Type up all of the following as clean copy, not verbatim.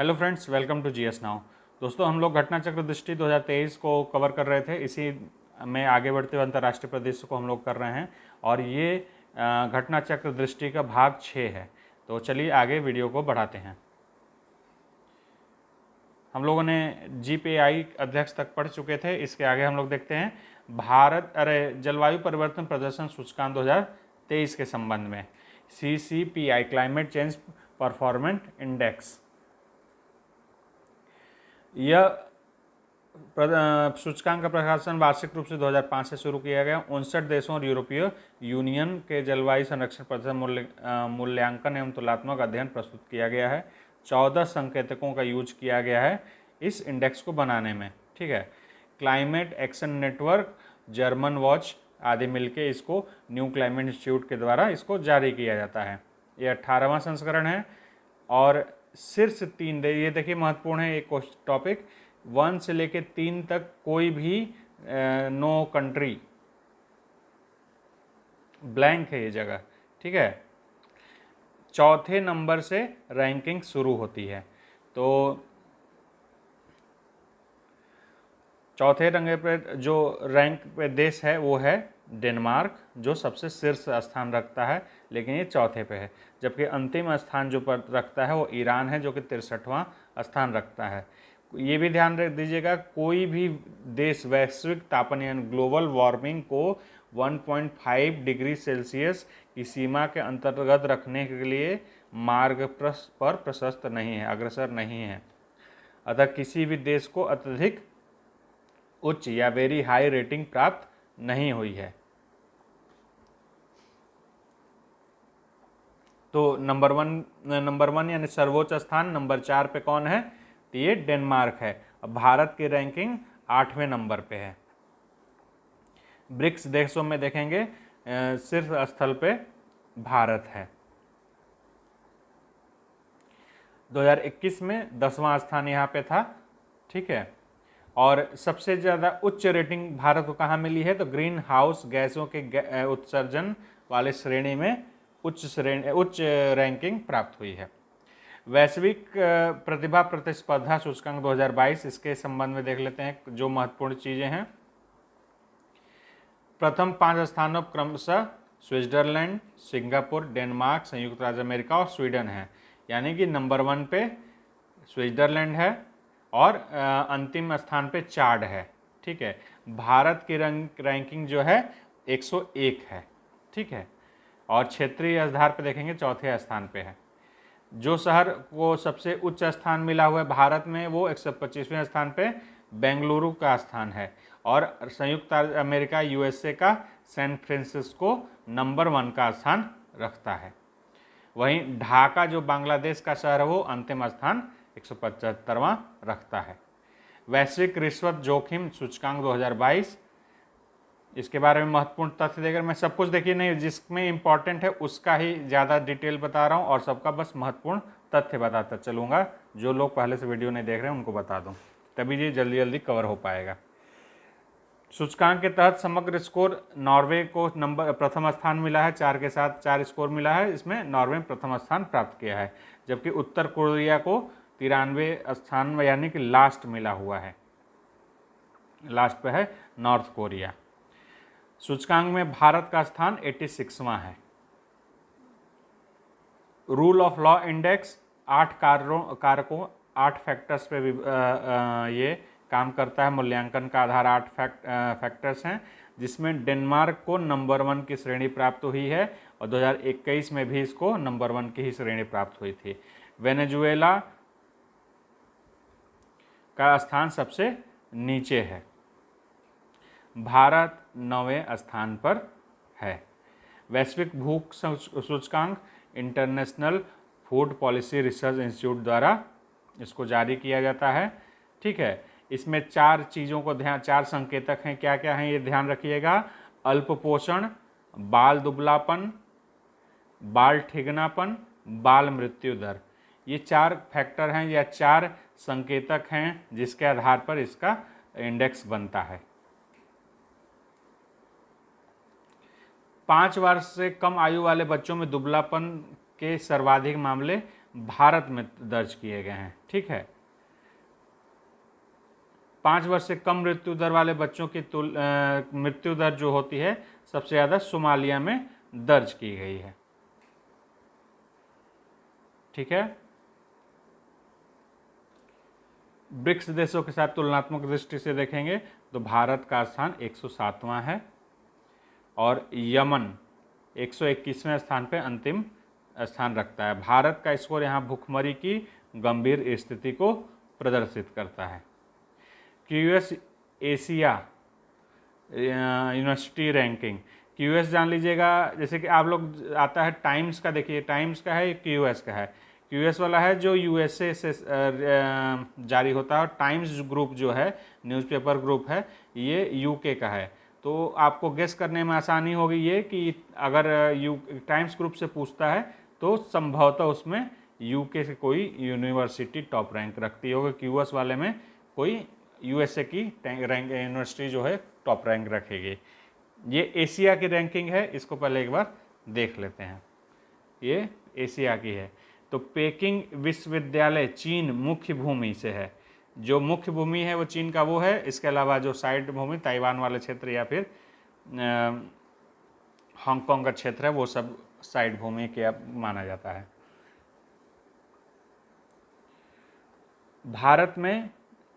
Hello friends, welcome to GS now. दोस्तों, हम लोग घटना चक्र दृष्टि 2023 को कवर कर रहे थे। इसी में आगे बढ़ते हुए अंतर्राष्ट्रीय परिदृश्य को हम लोग कर रहे हैं और ये घटना चक्र दृष्टि का भाग 6 है। तो चलिए आगे वीडियो को बढ़ाते हैं। हम लोगों ने जीपीआई अध्यक्ष तक पढ़ चुके थे। इसके आगे हम लोग देखते हैं जलवायु परिवर्तन प्रदर्शन सूचकांक 2023 के संबंध में CCPI climate change performance index. यह सूचकांक का प्रकाशन वार्षिक रूप से 2005 से शुरू किया गया। 59 देशों और यूरोपीय यूनियन के जलवायु संरक्षण प्रदर्शन मूल्यांकन एवं तुलनात्मक अध्ययन प्रस्तुत किया गया है। 14 संकेतकों का यूज किया गया है इस इंडेक्स को बनाने में। ठीक है, climate action network, German watch आदि मिलके इसको न्यू क्लाइमेट इंस्टीट्यूट के द्वारा इसको जारी किया जाता है। ये 18वां संस्करण है और शीर्ष 3 ये देखिए महत्वपूर्ण है एक टॉपिक। 1 से लेके 3 तक कोई भी नो कंट्री, ब्लैंक है ये जगह। ठीक है, चौथे नंबर से रैंकिंग शुरू होती है। तो चौथे रंगे पे जो रैंक पे देश है वो है डेनमार्क, जो सबसे शीर्ष स्थान रखता है, लेकिन ये चौथे पे है। जबकि अंतिम स्थान जो पर रखता है वो ईरान है, जो कि 63वां स्थान रखता है। ये भी ध्यान रख दीजिएगा, कोई भी देश वैश्विक तापन यानी ग्लोबल वार्मिंग को 1.5 डिग्री सेल्सियस की सीमा के अंतर्गत रखने के लिए मार्ग पर प्रशस्त नहीं है, अग्रसर नहीं है। अतः किसी भी देश को अत्यधिक उच्च या वेरी हाई रेटिंग प्राप्त नहीं हुई है। तो नंबर वन यानी सर्वोच्च स्थान नंबर 4 पे कौन है? तो ये डेनमार्क है। अब भारत की रैंकिंग 8वें नंबर पे है। ब्रिक्स देशों में देखेंगे शीर्ष स्थल पे भारत है। 2021 में 10वां स्थान यहाँ पे था। ठीक है, और सबसे ज़्यादा उच्च रेटिंग भारत को कहाँ मिली है? तो ग्रीन हाउस गैसों के उत्सर्जन वाले श्रेणी में उच्च रैंकिंग प्राप्त हुई है। वैश्विक प्रतिभा प्रतिस्पर्धा सूचकांक 2022, इसके संबंध में देख लेते हैं जो महत्वपूर्ण चीज़ें हैं। प्रथम 5 स्थानों क्रमशः स्विट्जरलैंड, सिंगापुर, डेनमार्क, संयुक्त राज्य अमेरिका और स्वीडन है। यानी कि नंबर 1 पे स्विट्जरलैंड है और अंतिम स्थान पे चाड है। ठीक है, भारत की रैंकिंग जो है 101 है। ठीक है, और क्षेत्रीय आधार पे देखेंगे चौथे स्थान पे है। जो शहर को सबसे उच्च स्थान मिला हुआ है भारत में वो 125वें स्थान पे बेंगलुरु का स्थान है, और संयुक्त अमेरिका USA का सैन फ्रांसिस्को नंबर 1 का स्थान रखता है। वहीं ढाका जो बांग्लादेश का शहर है वो अंतिम स्थान 175वां रखता है। वैश्विक रिश्वत जोखिम सूचकांक 2022, इसके बारे में महत्वपूर्ण तथ्य देकर मैं सब कुछ देखिए नहीं, जिसमें इंपॉर्टेंट है उसका ही ज़्यादा डिटेल बता रहा हूँ और सबका बस महत्वपूर्ण तथ्य बताता चलूँगा। जो लोग पहले से वीडियो नहीं देख रहे हैं उनको बता दूँ, तभी ये जल्दी जल्दी कवर हो पाएगा। सूचकांक के तहत समग्र स्कोर नॉर्वे को प्रथम स्थान मिला है। 4 के साथ 4 स्कोर मिला है, इसमें नॉर्वे प्रथम स्थान प्राप्त किया है। जबकि उत्तर कोरिया को 93 स्थान में यानी कि लास्ट मिला हुआ है। लास्ट पे है नॉर्थ कोरिया। सूचकांक में भारत का स्थान 86वां है। रूल ऑफ लॉ इंडेक्स 8 कारकों 8 फैक्टर्स पे ये काम करता है। मूल्यांकन का आधार 8 फैक्टर्स हैं, जिसमें डेनमार्क को नंबर 1 की श्रेणी प्राप्त हुई है और 2021 में भी इसको नंबर 1 की ही श्रेणी प्राप्त हुई थी। वेनेजुएला का स्थान सबसे नीचे है। भारत 9वें स्थान पर है। वैश्विक भूख सूचकांक international food policy research institute द्वारा इसको जारी किया जाता है। ठीक है, इसमें 4 चीज़ों को 4 संकेतक हैं। क्या क्या हैं ये ध्यान रखिएगा। अल्प पोषण, बाल दुबलापन, बाल ठिगनापन, बाल मृत्यु दर। ये 4 फैक्टर हैं या 4 संकेतक हैं जिसके आधार पर इसका इंडेक्स बनता है। 5 वर्ष से कम आयु वाले बच्चों में दुबलापन के सर्वाधिक मामले भारत में दर्ज किए गए हैं। ठीक है, 5 वर्ष से कम मृत्यु दर वाले बच्चों की मृत्यु दर जो होती है सबसे ज़्यादा सोमालिया में दर्ज की गई है। ठीक है, ब्रिक्स देशों के साथ तुलनात्मक दृष्टि से देखेंगे तो भारत का स्थान 107वां है और यमन 121वें स्थान पे अंतिम स्थान रखता है। भारत का स्कोर यहाँ भूखमरी की गंभीर स्थिति को प्रदर्शित करता है। QS Asia university ranking, QS जान लीजिएगा, जैसे कि आप लोग आता है टाइम्स का, देखिए टाइम्स का है, क्यूएस का है। क्यूएस वाला है जो यूएसए से जारी होता है और टाइम्स ग्रुप जो है न्यूज़पेपर ग्रुप है ये यूके का है। तो आपको गेस करने में आसानी होगी ये कि अगर टाइम्स ग्रुप से पूछता है तो संभवतः उसमें यूके से कोई यूनिवर्सिटी टॉप रैंक रखती होगी, क्यूएस वाले में कोई यूएसए की रैंक यूनिवर्सिटी जो है टॉप रैंक रखेगी। ये एशिया की रैंकिंग है, इसको पहले एक बार देख लेते हैं। ये एशिया की है। तो पेकिंग विश्वविद्यालय चीन मुख्य भूमि से है, जो मुख्य भूमि है वो चीन का वो है। इसके अलावा जो साइड भूमि ताइवान वाले क्षेत्र या फिर हांगकांग का क्षेत्र है वो सब साइड भूमि के माना जाता है। भारत में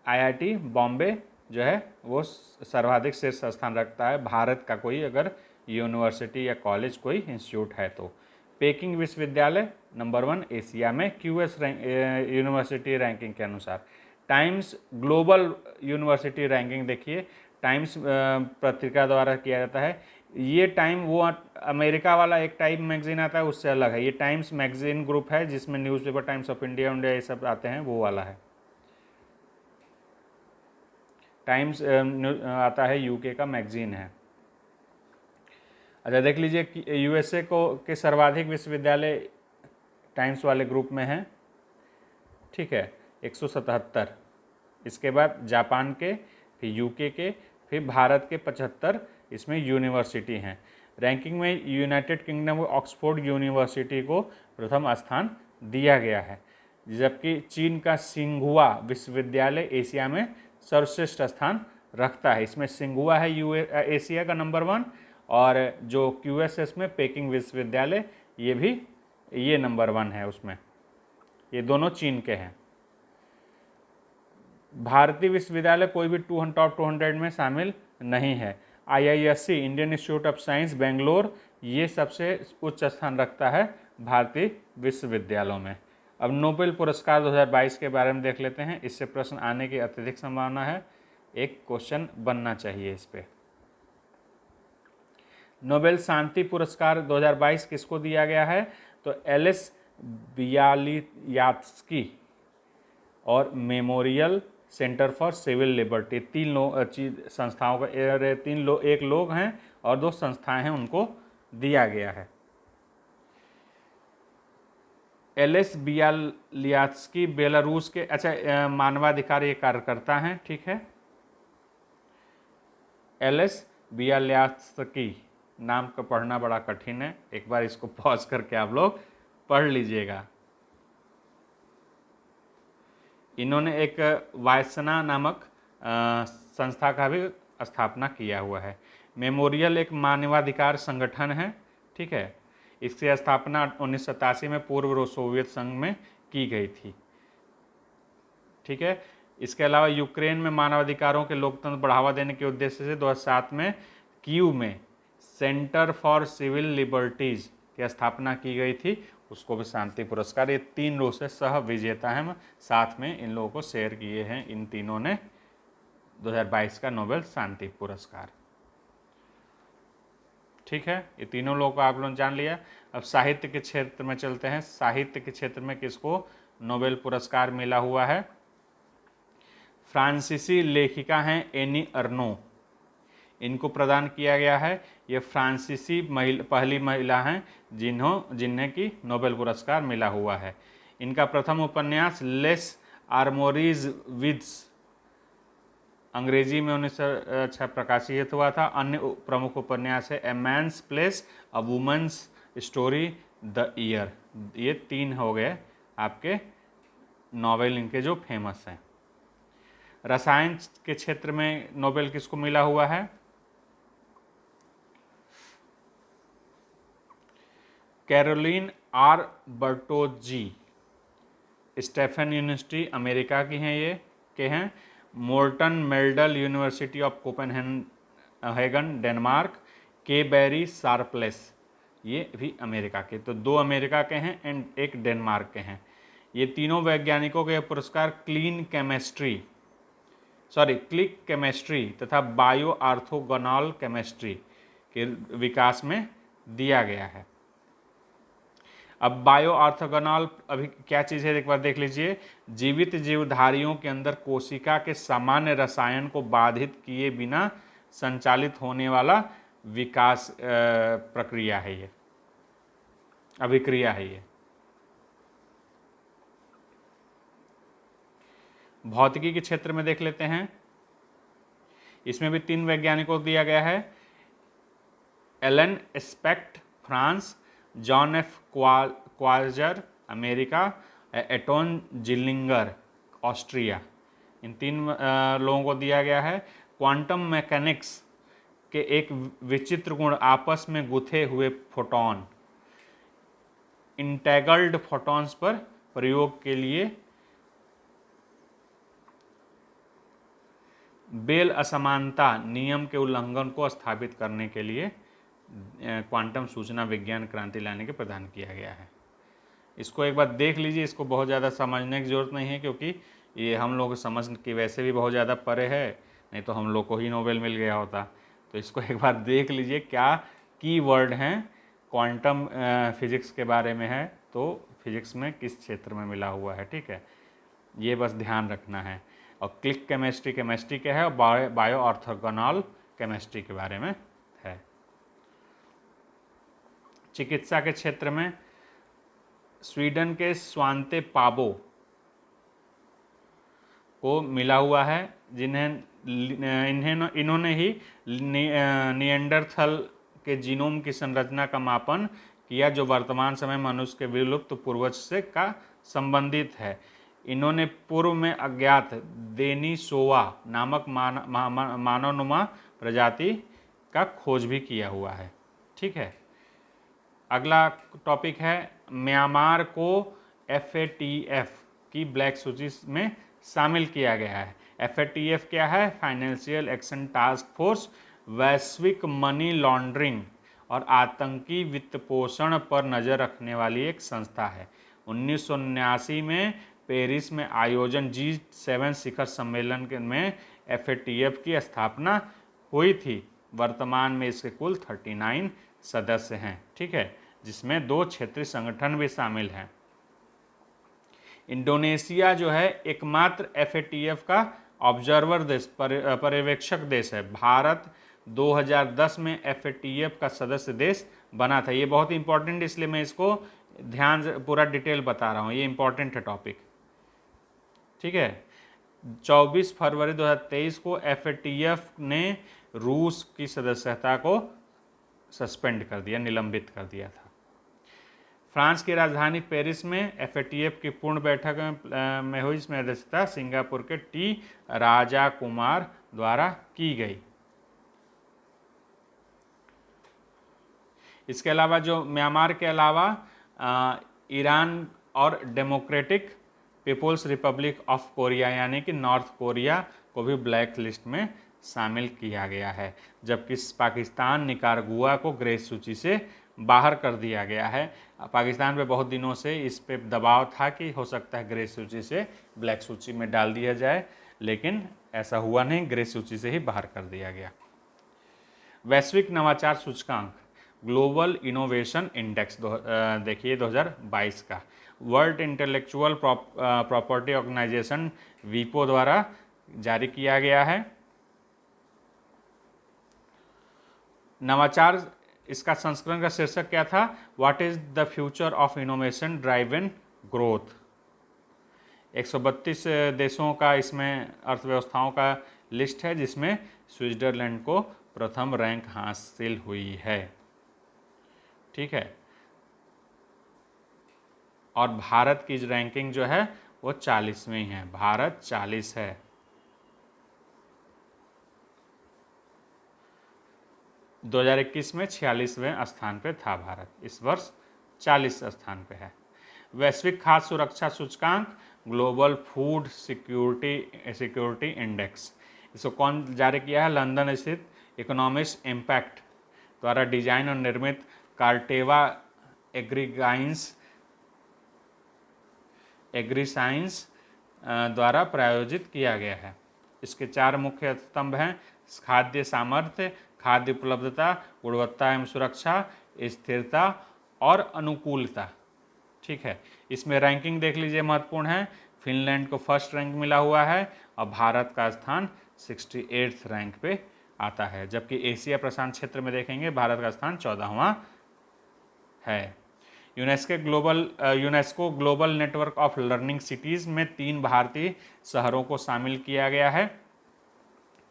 आईआईटी बॉम्बे जो है वो सर्वाधिक शीर्ष स्थान रखता है, भारत का कोई अगर यूनिवर्सिटी या कॉलेज कोई इंस्टीट्यूट है तो। पेकिंग विश्वविद्यालय नंबर 1 एशिया में क्यूएस यूनिवर्सिटी रैंकिंग के अनुसार। टाइम्स ग्लोबल यूनिवर्सिटी रैंकिंग देखिए, टाइम्स पत्रिका द्वारा किया जाता है। ये टाइम वो अमेरिका वाला एक टाइम मैगजीन आता है उससे अलग है, ये टाइम्स मैगजीन ग्रुप है जिसमें न्यूज़पेपर टाइम्स ऑफ इंडिया ये सब आते हैं, वो वाला है। टाइम्स आता है यूके का मैगजीन है। अच्छा देख लीजिए कि यूएसए के सर्वाधिक विश्वविद्यालय टाइम्स वाले ग्रुप में हैं। ठीक है, 177। इसके बाद जापान के, फिर यूके के, फिर भारत के 75 इसमें यूनिवर्सिटी हैं। रैंकिंग में यूनाइटेड किंगडम को ऑक्सफोर्ड यूनिवर्सिटी को प्रथम स्थान दिया गया है, जबकि चीन का सिंघुआ विश्वविद्यालय एशिया में सर्वश्रेष्ठ स्थान रखता है। इसमें सिंघुआ है एशिया का नंबर 1 और जो क्यूएसएस में पेकिंग विश्वविद्यालय ये नंबर 1 है उसमें, ये दोनों चीन के हैं। भारतीय विश्वविद्यालय कोई भी टॉप 200 में शामिल नहीं है। IISc Indian institute of science Bangalore ये सबसे उच्च स्थान रखता है भारतीय विश्वविद्यालयों में। अब नोबेल पुरस्कार 2022 के बारे में देख लेते हैं, इससे प्रश्न आने की अत्यधिक संभावना है, एक क्वेश्चन बनना चाहिए इस पे। नोबेल शांति पुरस्कार 2022 किसको दिया गया है? तो एलिस बियालियात्स्की और memorial centre for civil liberty, 3 संस्थाओं का, एक लोग हैं और 2 संस्थाएं हैं, उनको दिया गया है। एलिस बियालियात्स्की बेलारूस के मानवाधिकार ये कार्यकर्ता हैं। ठीक है, एलिस बियालियात्स्की नाम का पढ़ना बड़ा कठिन है, एक बार इसको पॉज करके आप लोग पढ़ लीजिएगा। इन्होंने एक वायसना नामक संस्था का भी स्थापना किया हुआ है। मेमोरियल एक मानवाधिकार संगठन है। ठीक है, इसकी स्थापना 1987 में पूर्व सोवियत संघ में की गई थी। ठीक है, इसके अलावा यूक्रेन में मानवाधिकारों के लोकतंत्र बढ़ावा देने के उद्देश्य से 2007 में कीव में सेंटर फॉर सिविल लिबर्टीज की स्थापना की गई थी, उसको भी शांति पुरस्कार। ये 3 लोग से सह विजेता हैं, साथ में इन लोगों को शेयर किए हैं इन तीनों ने 2022 का नोबेल शांति पुरस्कार। ठीक है, ये तीनों लोगों को आप लोग जान लिया। अब साहित्य के क्षेत्र में चलते हैं। साहित्य के क्षेत्र में किसको नोबेल पुरस्कार मिला हुआ है? फ्रांसीसी लेखिका हैं एनी अर्नो, इनको प्रदान किया गया है। ये फ्रांसीसी पहली महिला हैं जिन्हें की नोबेल पुरस्कार मिला हुआ है। इनका प्रथम उपन्यास लेस आर्मोरीज विद्स अंग्रेजी में 1906 प्रकाशित हुआ था। अन्य प्रमुख उपन्यास है a man's place, a women's story, the year. ये 3 हो गए आपके नोबेल इनके जो फेमस हैं। रसायन के क्षेत्र में नोबेल किसको मिला हुआ है? Carolyn R Bertozzi, Stanford university America की हैं ये के हैं। Morten Meldal university of Copenhagen Denmark. K Barry Sharpless, ये भी अमेरिका के। तो 2 अमेरिका के हैं एंड एक डेनमार्क के हैं। ये तीनों वैज्ञानिकों को यह पुरस्कार क्लिक केमिस्ट्री तथा बायो ऑर्थोगोनल केमिस्ट्री के विकास में दिया गया है। अब बायो ऑर्थोगोनल अभी क्या चीज़ है एक बार देख लीजिए। जीवित जीवधारियों के अंदर कोशिका के सामान्य रसायन को बाधित किए बिना संचालित होने वाला विकास प्रक्रिया है ये, अभिक्रिया है ये। भौतिकी के क्षेत्र में देख लेते हैं, इसमें भी 3 वैज्ञानिकों को दिया गया है। Alain Aspect France, John F Clauser America, Anton Zeilinger Austria, इन 3 लोगों को दिया गया है। क्वांटम मैकेनिक्स के एक विचित्र गुण आपस में गुथे हुए फोटॉन, इंटेगल्ड फोटॉन्स पर प्रयोग के लिए बेल असमानता नियम के उल्लंघन को स्थापित करने के लिए क्वांटम सूचना विज्ञान क्रांति लाने के प्रदान किया गया है। इसको एक बार देख लीजिए, इसको बहुत ज़्यादा समझने की ज़रूरत नहीं है क्योंकि ये हम लोग समझ के वैसे भी बहुत ज़्यादा परे है, नहीं तो हम लोग को ही नोबेल मिल गया होता। तो इसको एक बार देख लीजिए क्या की वर्ड हैं, क्वांटम फिजिक्स के बारे में है, तो फिजिक्स में किस क्षेत्र में मिला हुआ है, ठीक है, ये बस ध्यान रखना है। और क्लिक केमिस्ट्री के है, और बायो ऑर्थोगोनल केमिस्ट्री के बारे में है। चिकित्सा के क्षेत्र में स्वीडन के स्वांते पाबो को मिला हुआ है, इन्होंने ही निएंडरथल के जीनोम की संरचना का मापन किया जो वर्तमान समय मनुष्य के विलुप्त पूर्वज से का संबंधित है। इन्होंने पूर्व में अज्ञात देनिसोवा नामक मानवनुमा प्रजाति का खोज भी किया हुआ है, ठीक है। अगला टॉपिक है म्यांमार को FATF की ब्लैक सूची में शामिल किया गया है। FATF क्या है? फाइनेंशियल एक्शन टास्क फोर्स वैश्विक मनी लॉन्ड्रिंग और आतंकी वित्तपोषण पर नज़र रखने वाली एक संस्था है। 1979 में पेरिस में आयोजन G7 शिखर सम्मेलन में FATF की स्थापना हुई थी। वर्तमान में इसके कुल 39 सदस्य हैं, ठीक है, जिसमें 2 क्षेत्रीय संगठन भी शामिल हैं। इंडोनेशिया जो है एकमात्र FATF का ऑब्जर्वर देश, पर्यवेक्षक देश है। भारत 2010 में FATF का सदस्य देश बना था। ये बहुत इंपॉर्टेंट, इसलिए मैं इसको ध्यान से पूरा डिटेल बता रहा हूँ, ये इंपॉर्टेंट है टॉपिक, ठीक है। 24 फरवरी 2023 को FATF ने रूस की सदस्यता को सस्पेंड कर दिया, निलंबित कर दिया था। फ्रांस की राजधानी पेरिस में FATF की पूर्ण बैठक में हुई, इसमें अध्यक्षता सिंगापुर के T राजा कुमार द्वारा की गई। इसके अलावा जो म्यांमार के अलावा ईरान और Democratic People's Republic of Korea यानी कि नॉर्थ कोरिया को भी ब्लैक लिस्ट में शामिल किया गया है, जबकि पाकिस्तान निकारागुआ को ग्रे सूची से बाहर कर दिया गया है। पाकिस्तान पे बहुत दिनों से इस पे दबाव था कि हो सकता है ग्रे सूची से ब्लैक सूची में डाल दिया जाए, लेकिन ऐसा हुआ नहीं, ग्रे सूची से ही बाहर कर दिया गया। वैश्विक नवाचार सूचकांक ग्लोबल इनोवेशन इंडेक्स देखिए 2022 का वर्ल्ड इंटेलेक्चुअल प्रॉपर्टी ऑर्गेनाइजेशन वीपो द्वारा जारी किया गया है। नवाचार, इसका संस्करण का शीर्षक क्या था? What is the future of innovation driven growth. 132 देशों का इसमें अर्थव्यवस्थाओं का लिस्ट है, जिसमें स्विट्जरलैंड को प्रथम रैंक हासिल हुई है, ठीक है। और भारत की रैंकिंग जो है वो 40वीं है। भारत 40 है। 2021 में 46वें स्थान पे था भारत, इस वर्ष 40 स्थान पे है। वैश्विक खाद्य सुरक्षा सूचकांक, ग्लोबल फूड सिक्योरिटी इंडेक्स, इसको कौन जारी किया है? लंदन स्थित इकोनॉमिस्ट इम्पैक्ट द्वारा डिजाइन और निर्मित कार्टेवा एग्रीसाइंस द्वारा प्रायोजित किया गया है। इसके 4 मुख्य स्तंभ हैं: खाद्य सामर्थ्य, खाद्य उपलब्धता, गुणवत्ता एवं सुरक्षा, स्थिरता और अनुकूलता। ठीक है, इसमें रैंकिंग देख लीजिए, महत्वपूर्ण है। फिनलैंड को फर्स्ट रैंक मिला हुआ है और भारत का स्थान 68 रैंक पे आता है, जबकि एशिया प्रशांत क्षेत्र में देखेंगे भारत का स्थान 14वां है। UNESCO global network of learning cities में 3 भारतीय शहरों को शामिल किया गया है।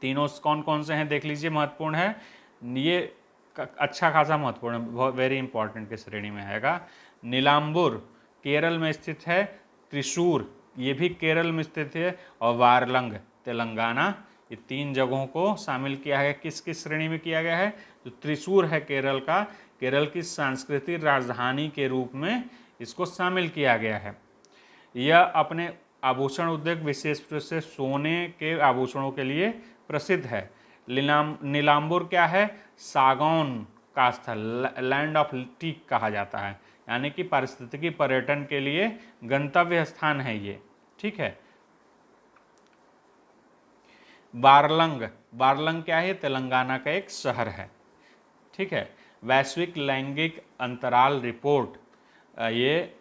तीनों कौन कौन से हैं देख लीजिए, महत्वपूर्ण है ये, अच्छा खासा महत्वपूर्ण है, बहुत वेरी इंपॉर्टेंट की श्रेणी में आएगा। नीलांबुर केरल में स्थित है, त्रिशूर ये भी केरल में स्थित है, और वारलंग तेलंगाना, ये 3 जगहों को शामिल किया है। किस किस श्रेणी में किया गया है? जो त्रिशूर है केरल का, केरल की सांस्कृतिक राजधानी के रूप में इसको शामिल किया गया है। यह अपने आभूषण उद्योग, विशेष रूप से सोने के आभूषणों के लिए प्रसिद्ध है। नीलांबुर क्या है? सागौन का स्थल, लैंड ऑफ टीक कहा जाता है, यानी कि पारिस्थितिकी पर्यटन के लिए गंतव्य स्थान है ये। ठीक है। बारलंग क्या है? तेलंगाना का एक शहर है। ठीक है। वैश्विक लैंगिक अंतराल रिपोर्ट, ये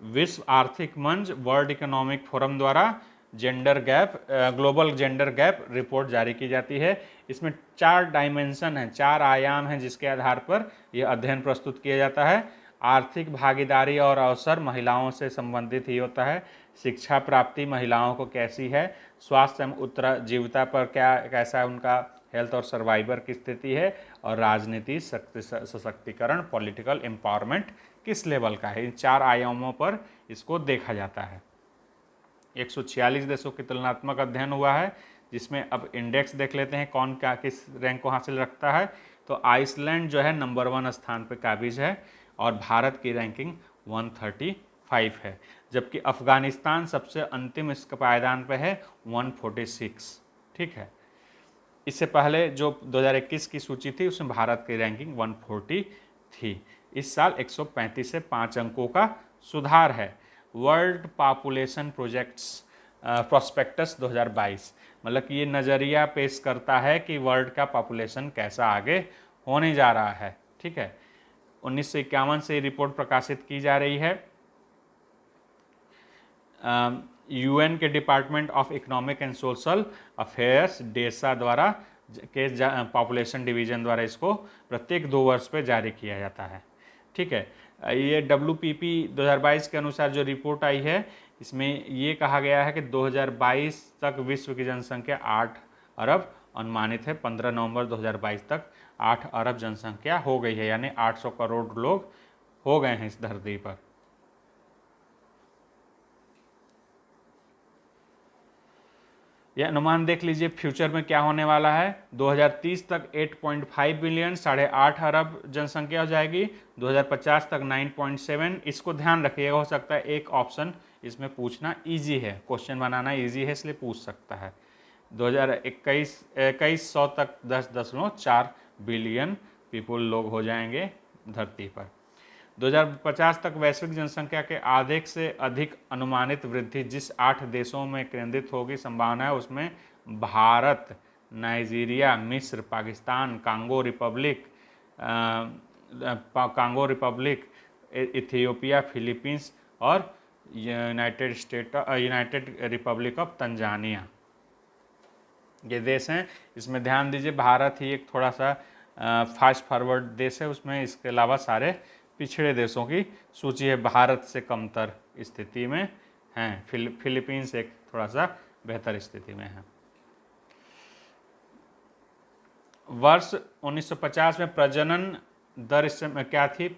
विश्व आर्थिक मंच, वर्ल्ड इकोनॉमिक फोरम द्वारा ग्लोबल जेंडर गैप रिपोर्ट जारी की जाती है। इसमें 4 डायमेंशन हैं, 4 आयाम हैं जिसके आधार पर यह अध्ययन प्रस्तुत किया जाता है। आर्थिक भागीदारी और अवसर महिलाओं से संबंधित ही होता है। शिक्षा प्राप्ति महिलाओं को कैसी है, स्वास्थ्य एवं उत्तरजीविता पर कैसा उनका हेल्थ और सर्वाइवर की स्थिति है, और राजनीति सशक्तिकरण पॉलिटिकल एम्पावरमेंट किस लेवल का है। इन 4 आयामों पर इसको देखा जाता है। 146 देशों की तुलनात्मक अध्ययन हुआ है, जिसमें अब इंडेक्स देख लेते हैं कौन क्या किस रैंक को हासिल रखता है। तो आइसलैंड जो है नंबर 1 स्थान पर काबिज है और भारत की रैंकिंग 135 है, जबकि अफगानिस्तान सबसे अंतिम इसके पायदान पे है 146। ठीक है। इससे पहले जो 2021 की सूची थी उसमें भारत की रैंकिंग 140 थी। इस साल 135 से 5 अंकों का सुधार है। वर्ल्ड पॉपुलेशन प्रोस्पेक्टस 2022, मतलब कि ये नज़रिया पेश करता है कि वर्ल्ड का पॉपुलेशन कैसा आगे होने जा रहा है। ठीक है। 1951 से रिपोर्ट प्रकाशित की जा रही है। यूएन के department of economic and social affairs DESA द्वारा के पॉपुलेशन डिवीजन द्वारा इसको प्रत्येक 2 वर्ष पे जारी किया जाता है। ठीक है। ये WPP 2022 के अनुसार जो रिपोर्ट आई है, इसमें ये कहा गया है कि 2022 तक विश्व की जनसंख्या 8 अरब अनुमानित है। 15 नवंबर 2022 तक 8 अरब जनसंख्या हो गई है, यानी 800 करोड़ लोग हो गए हैं इस धरती पर। यह अनुमान देख लीजिए फ्यूचर में क्या होने वाला है। 2030 तक 8.5 बिलियन 8.5 अरब जनसंख्या हो जाएगी। 2050 तक 9.7। इसको ध्यान रखिएगा, हो सकता है एक ऑप्शन इसमें पूछना इजी है, क्वेश्चन बनाना इजी है इसलिए पूछ सकता है। 2100 तक 10.4 बिलियन पीपुल लोग हो जाएंगे धरती पर। 2050 तक वैश्विक जनसंख्या के आधे से अधिक अनुमानित वृद्धि जिस 8 देशों में केंद्रित होगी संभावना है, उसमें भारत, नाइजीरिया, मिस्र, Pakistan, Congo Republic, Ethiopia, Philippines और यूनाइटेड रिपब्लिक ऑफ तंजानिया, ये देश हैं। इसमें ध्यान दीजिए भारत ही एक थोड़ा सा फास्ट फॉरवर्ड देश है, उसमें इसके अलावा सारे पिछड़े देशों की सूची है, भारत से कमतर स्थिति में हैं। फिलीपींस एक थोड़ा सा बेहतर स्थिति में है। वर्ष 1950 में प्रजनन दर क्या थी?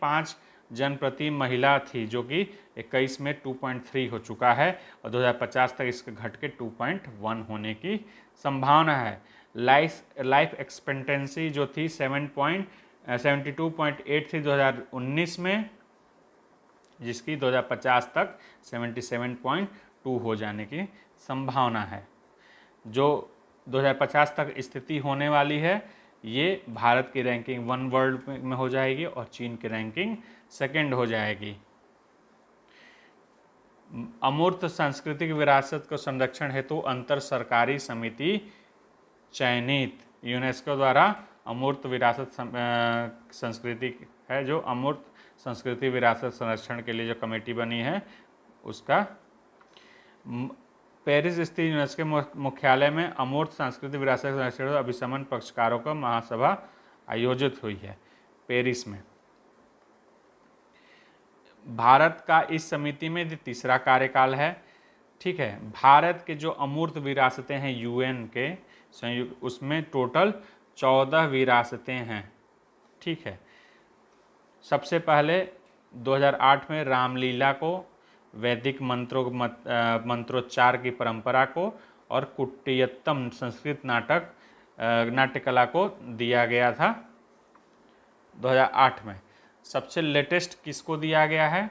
जन प्रति महिला थी, जो कि 21 में 2.3 हो चुका है और 2050 तक इसके घट के 2.1 होने की संभावना है। लाइफ एक्सपेक्टेंसी जो थी 72.8 थी 2019 में, जिसकी 2050 तक 77.2 हो जाने की संभावना है। जो 2050 तक स्थिति होने वाली है, ये भारत की रैंकिंग 1 वर्ल्ड में हो जाएगी और चीन की रैंकिंग 2nd हो जाएगी। अमूर्त सांस्कृतिक विरासत को संरक्षण हेतु अंतर सरकारी समिति चयनित, यूनेस्को द्वारा अमूर्त विरासत संस्कृति है, जो अमूर्त संस्कृति विरासत संरक्षण के लिए जो कमेटी बनी है उसका पेरिस स्थित यूनेस्को मुख्यालय में अमूर्त सांस्कृतिक विरासत संरक्षण अभिसमन पक्षकारों का महासभा आयोजित हुई है पेरिस में। भारत का इस समिति में तीसरा कार्यकाल है। ठीक है, भारत के जो अमूर्त विरासतें हैं यूएन के संयुक्त, उसमें टोटल 14 विरासतें हैं। ठीक है, सबसे पहले 2008 में रामलीला को, वैदिक मंत्रोच्चार की परंपरा को और कुटियत्तम संस्कृत नाट्यकला को दिया गया था 2008 में। सबसे लेटेस्ट किसको दिया गया है?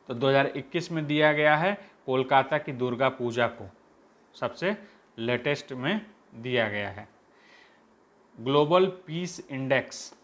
तो 2021 में दिया गया है कोलकाता की दुर्गा पूजा को, सबसे लेटेस्ट में दिया गया है। Global peace index